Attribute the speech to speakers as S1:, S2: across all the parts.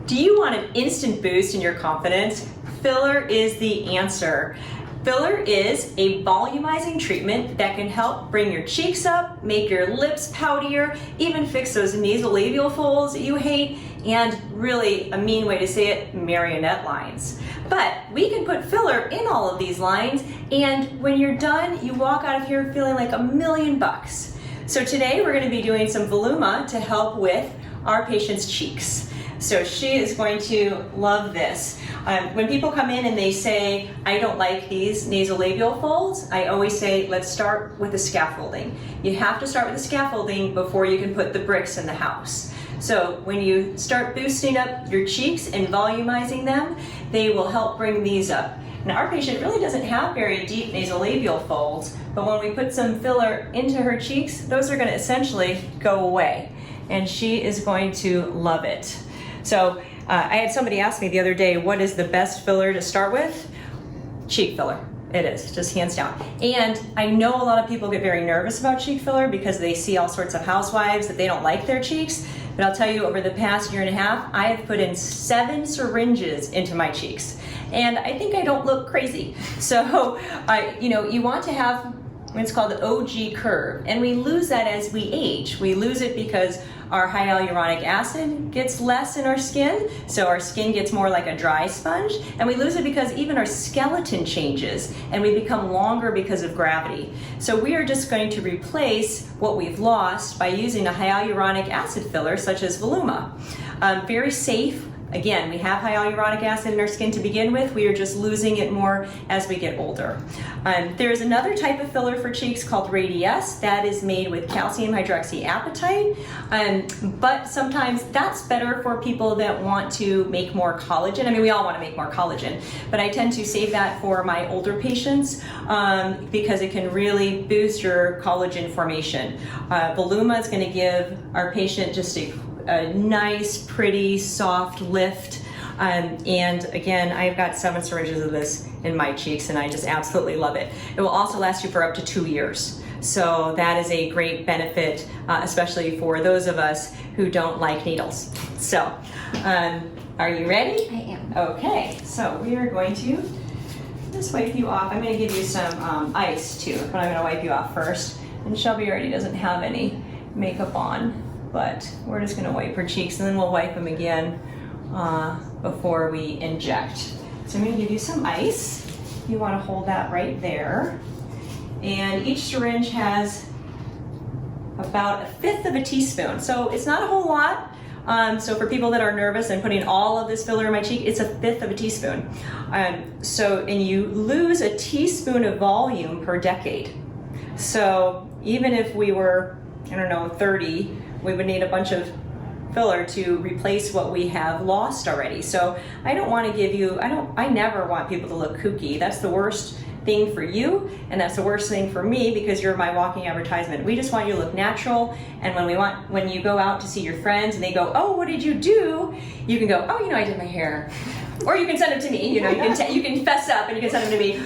S1: Do you want an instant boost in your confidence? Filler is the answer. Filler is a volumizing treatment that can help bring your cheeks up, make your lips poutier, even fix those nasolabial folds that you hate, and really a mean way to say it, marionette lines. But we can put filler in all of these lines, and when you're done, you walk out of here feeling like $1,000,000. So today we're going to be doing some Voluma to help with our patient's cheeks. So she is going to love this. When people come in and they say, I don't like these nasolabial folds, I always say, let's start with the scaffolding. You have to start with the scaffolding before you can put the bricks in the house. So when you start boosting up your cheeks and volumizing them, they will help bring these up. Now our patient really doesn't have very deep nasolabial folds, but when we put some filler into her cheeks, those are going to essentially go away. And she is going to love it. So I had somebody ask me the other day, what is the best filler to start with? Cheek filler. It is, just hands down. And I know a lot of people get very nervous about cheek filler because they see all sorts of housewives that they don't like their cheeks. But I'll tell you, over the past 1.5 years, I have put in 7 syringes into my cheeks. And I think I don't look crazy. So, you want to have it's called the OG curve. And we lose that as we age. We lose it because our high hyaluronic acid gets less in our skin, so our skin gets more like a dry sponge, and we lose it because even our skeleton changes and we become longer because of gravity. So we are just going to replace what we've lost by using a hyaluronic acid filler such as Voluma. Very safe. Again, we have hyaluronic acid in our skin to begin with. We are just losing it more as we get older. There's another type of filler for cheeks called Radiesse that is made with calcium hydroxyapatite. But sometimes that's better for people that want to make more collagen. I mean, we all want to make more collagen, but I tend to save that for my older patients because it can really boost your collagen formation. Voluma is going to give our patient just a nice, pretty, soft lift. And again, I've got 7 syringes of this in my cheeks and I just absolutely love it. It will also last you for up to 2 years. So that is a great benefit, especially for those of us who don't like needles. So, are you ready?
S2: I am.
S1: Okay, so we are going to just wipe you off. I'm going to give you some ice too, but I'm going to wipe you off first. And Shelby already doesn't have any makeup on, but we're just going to wipe her cheeks and then we'll wipe them again before we inject. So I'm going to give you some ice. You want to hold that right there. And each syringe has about 1/5 of a teaspoon. So it's not a whole lot. So for people that are nervous and putting all of this filler in my cheek, it's 1/5 of a teaspoon. And you lose a teaspoon of volume per decade. So even if we were, 30, we would need a bunch of filler to replace what we have lost already. So I don't want to give you, I never want people to look kooky. That's the worst thing for you, and that's the worst thing for me because you're my walking advertisement. We just want you to look natural, and when you go out to see your friends and they go, oh, what did you do? You can go, oh, I did my hair. Or you can send them to me, you can fess up and you can send them to me.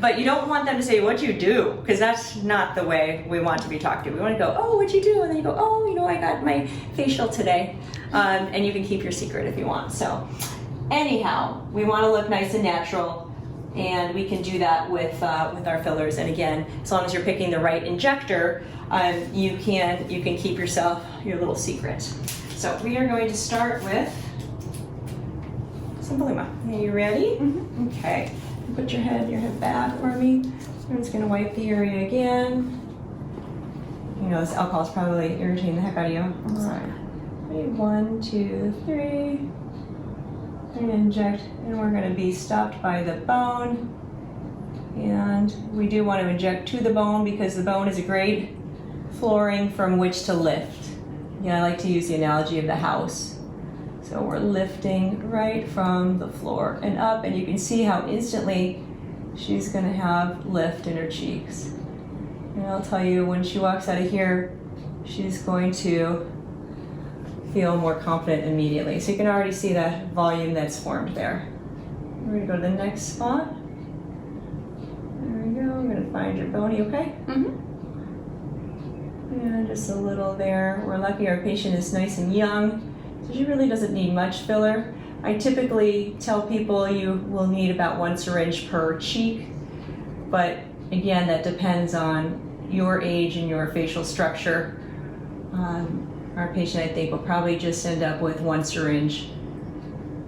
S1: But you don't want them to say, what'd you do? Because that's not the way we want to be talked to. We want to go, oh, what'd you do? And then you go, oh, I got my facial today. And you can keep your secret if you want. So anyhow, we want to look nice and natural. And we can do that with our fillers. And again, as long as you're picking the right injector, you can keep yourself your little secret. So we are going to start with some Voluma. Are you ready?
S2: Mm-hmm.
S1: Okay. Put your head back for me. I'm just going to wipe the area again. This alcohol is probably irritating the heck out of you.
S2: I'm sorry.
S1: Ready? 1, 2, 3. And inject, and we're going to be stopped by the bone. And we do want to inject to the bone because the bone is a great flooring from which to lift. I like to use the analogy of the house. So we're lifting right from the floor and up, and you can see how instantly she's going to have lift in her cheeks. And I'll tell you, when she walks out of here, she's going to feel more confident immediately. So you can already see that volume that's formed there. We're going to go to the next spot. There we go. I'm going to find your bony, okay?
S2: Mm-hmm.
S1: And just a little there. We're lucky our patient is nice and young. So she really doesn't need much filler. I typically tell people you will need about 1 syringe per cheek, but again, that depends on your age and your facial structure. Our patient, I think, will probably just end up with 1 syringe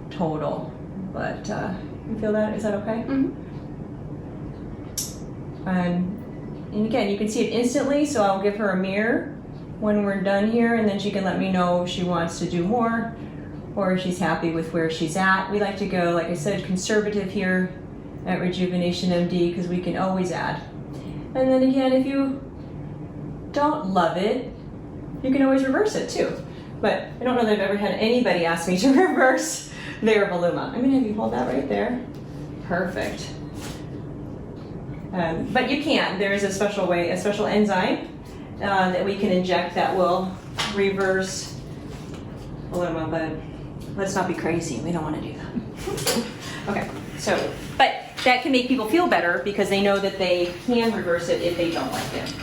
S1: total. But you feel that? Is that okay?
S2: Mm-hmm.
S1: And again, you can see it instantly, so I'll give her a mirror when we're done here, and then she can let me know if she wants to do more or if she's happy with where she's at. We like to go, like I said, conservative here at RejuvenationMD because we can always add. And then again, if you don't love it, you can always reverse it too. But I don't know that I've ever had anybody ask me to reverse their Voluma. I'm gonna have you hold that right there. Perfect. But you can. There is a special way, a special enzyme that we can inject that will reverse Voluma, but let's not be crazy. We don't want to do that. Okay, so, but that can make people feel better because they know that they can reverse it if they don't like it.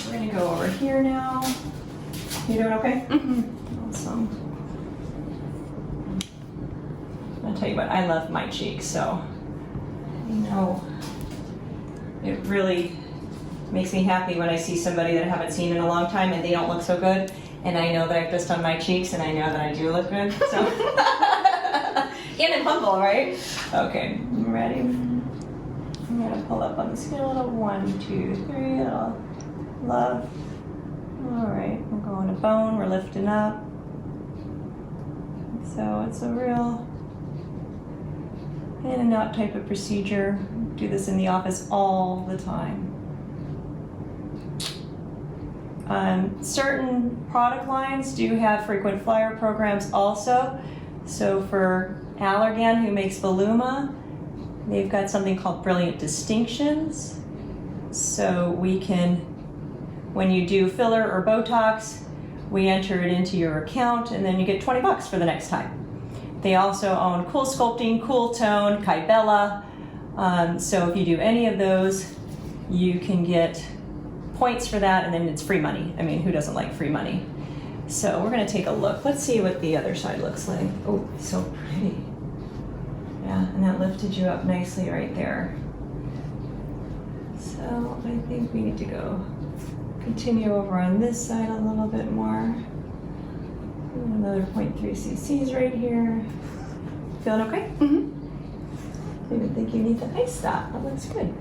S1: We're gonna go over here now. You doing okay?
S2: Mm-hmm.
S1: Awesome. I'll tell you what, I love my cheeks, so you know, it really makes me happy when I see somebody that I haven't seen in a long time and they don't look so good, and I know that I've just done my cheeks and I know that I do look good. So and I'm humble, right? Okay, you ready? I'm gonna pull up on the scale of 1, 2, 3. Little love. All right, we're going to bone. We're lifting up. So it's a real in and out type of procedure. Do this in the office all the time. Certain product lines do have frequent flyer programs also. So for Allergan, who makes Voluma, they've got something called Brilliant Distinctions. So we can, when you do filler or Botox, we enter it into your account and then you get $20 for the next time. They also own Cool Sculpting, Cool Tone, Kybella. So if you do any of those, you can get points for that, and then it's free money. I mean, who doesn't like free money? So we're gonna take a look. Let's see what the other side looks like. Oh, so pretty. Yeah, and that lifted you up nicely right there. So I think we need to go continue over on this side a little bit more. Another 0.3 cc's right here. Feeling okay?
S2: Mm-hmm.
S1: I even think you need to ice that. That looks good.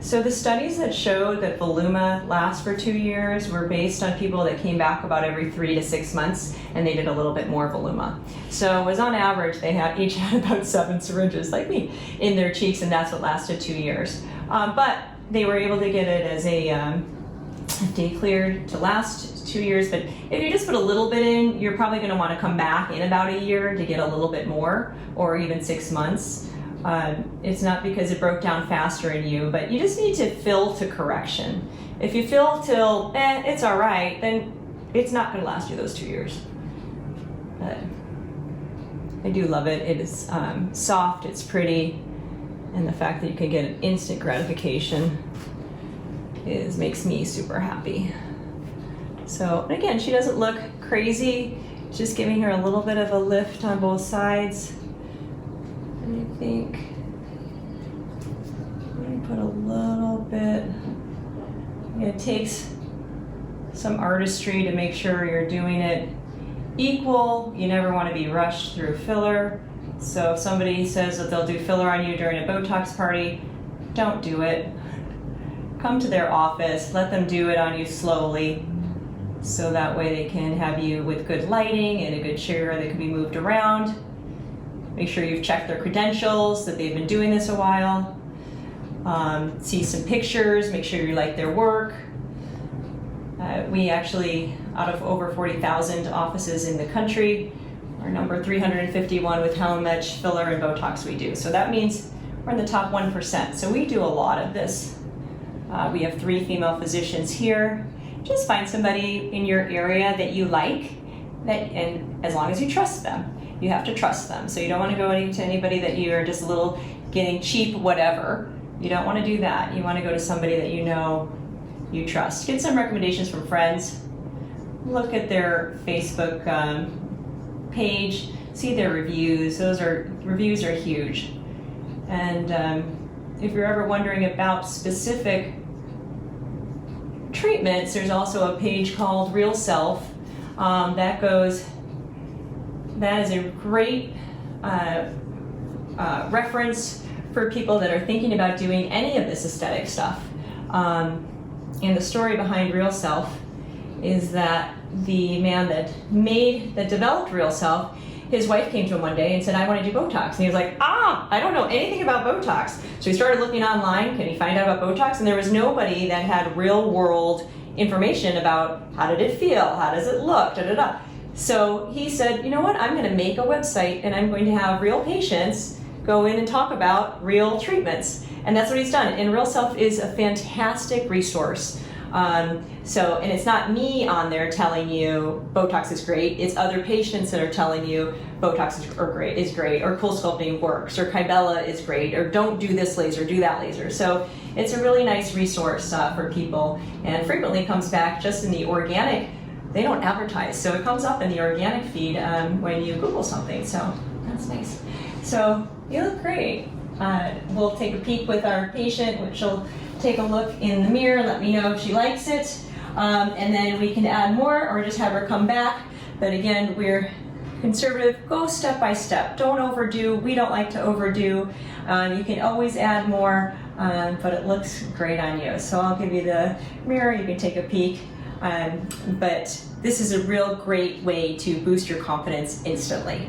S1: So the studies that showed that Voluma lasts for 2 years were based on people that came back about every 3 to 6 months, and they did a little bit more Voluma. So it was on average, they each had about 7 syringes, like me, in their cheeks, and that's what lasted 2 years. But they were able to get it as a day cleared to last 2 years. But if you just put a little bit in, you're probably going to want to come back in about a year to get a little bit more, or even 6 months. It's not because it broke down faster in you, but you just need to fill to correction. If you fill till, it's all right, then it's not going to last you those 2 years. But I do love it. It is soft, it's pretty, and the fact that you can get an instant gratification makes me super happy. So again, she doesn't look crazy. Just giving her a little bit of a lift on both sides. And I think, let me put a little bit, it takes some artistry to make sure you're doing it equal. You never want to be rushed through filler. So if somebody says that they'll do filler on you during a Botox party, don't do it. Come to their office, let them do it on you slowly, so that way they can have you with good lighting and a good chair that can be moved around. Make sure you've checked their credentials, that they've been doing this a while. See some pictures, make sure you like their work. We actually, out of over 40,000 offices in the country, are number 351 with how much filler and Botox we do. So that means we're in the top 1%. So we do a lot of this. We have 3 female physicians here. Just find somebody in your area that you like, and as long as you trust them. You have to trust them. So you don't want to go to anybody that you're just a little getting cheap, whatever. You don't want to do that. You want to go to somebody that you know you trust. Get some recommendations from friends. look at their Facebook page, see their reviews. Reviews are huge. And if you're ever wondering about specific treatments, there's also a page called Real Self. That is a great reference for people that are thinking about doing any of this aesthetic stuff. And the story behind Real Self is that the man that developed Real Self, his wife came to him one day and said, I want to do Botox. And he was like, I don't know anything about Botox. So he started looking online, can he find out about Botox? And there was nobody that had real world information about how did it feel, how does it look, da da da. So he said, you know what, I'm going to make a website and I'm going to have real patients go in and talk about real treatments. And that's what he's done. And Real Self is a fantastic resource. And it's not me on there telling you Botox is great, it's other patients that are telling you Botox is great, or Cool Sculpting works, or Kybella is great, or don't do this laser, do that laser. So it's a really nice resource for people, and frequently comes back just in the organic. They don't advertise, so it comes up in the organic feed when you Google something, so that's nice. So you look great. We'll take a peek with our patient, which will take a look in the mirror, let me know if she likes it, and then we can add more or just have her come back. But again, we're conservative, go step by step, don't overdo. We don't like to overdo. You can always add more, but it looks great on you. So I'll give you the mirror, you can take a peek, but this is a real great way to boost your confidence instantly.